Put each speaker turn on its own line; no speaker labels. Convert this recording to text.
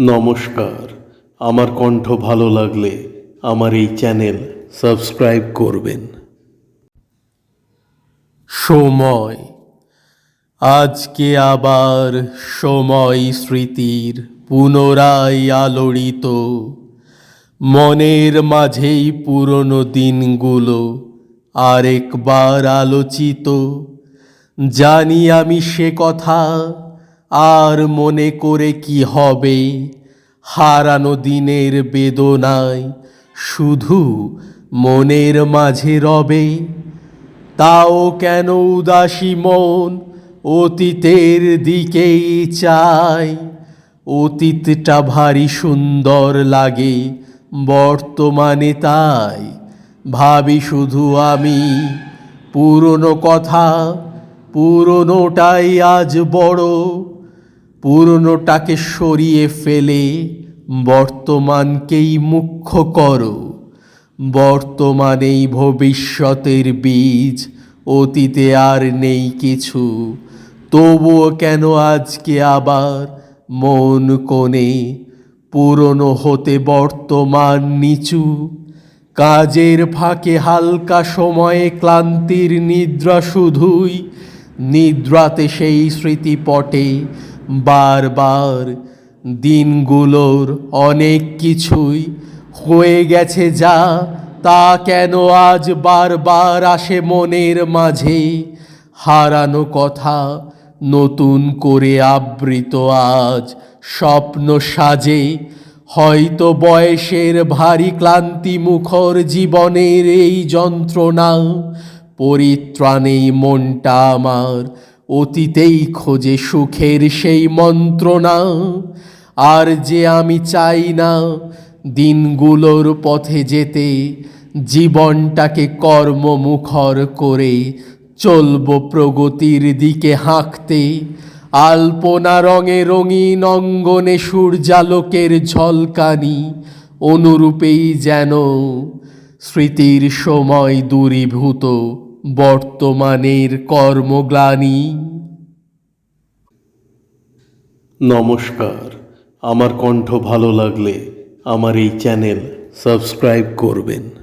নমস্কার। আমার কণ্ঠ ভালো লাগলে আমার এই চ্যানেল সাবস্ক্রাইব করবেন। সময়। আজকে আবার সময় স্মৃতির পুনরায় আলোড়িত। মনের মাঝেই পুরনো দিনগুলো আরেকবার আলোচিত। জানি আমি সে কথা, আর মনে করে কি হবে? হারানো দিনের বেদনায় শুধু মনের মাঝে রবে। তাও কেন উদাসী মন অতীতের দিকেই চায়? অতীতটা ভারী সুন্দর লাগে বর্তমানে, তাই ভাবি শুধু আমি পুরনো কথা। পুরনোটাই আজ বড়। পুরনোটাকে সরিয়ে ফেলে বর্তমানকেই মুখ্য করো। বর্তমানেই ভবিষ্যতের বীজ, অতীতে আর নেই কিছু। তবুও কেন আজকে আবার মন কোণে পুরনো হতে বর্তমান নিচু? কাজের ফাঁকে হালকা সময়ে ক্লান্তির নিদ্রা, শুধুই নিদ্রাতে সেই স্মৃতিপটে বারবার দিনগুলোর অনেক কিছুই হয়ে গেছে যা, তা কেন আজ বারবার আসে মনের মাঝে? হারানো কথা নতুন করে আবৃত আজ স্বপ্ন সাজে। হয়তো বয়সের ভারী ক্লান্তি মুখর জীবনের এই যন্ত্রণা পরিত্রাণেই মনটা আমার অতীতেই খোঁজে সুখের সেই মন্ত্রণা। আর যে আমি চাই না দিনগুলোর পথে যেতে, জীবনটাকে কর্মমুখর করে চলবো প্রগতির দিকে হাঁকতে। আলপনা রঙে রঙিন অঙ্গনে সূর্যালোকের ঝলকানি অনুরূপেই যেন স্মৃতির সময় দূরীভূত বর্তমানের কর্মগ্লানি। নমস্কার। আমার কণ্ঠ ভালো লাগলে আমার এই চ্যানেল সাবস্ক্রাইব করবেন।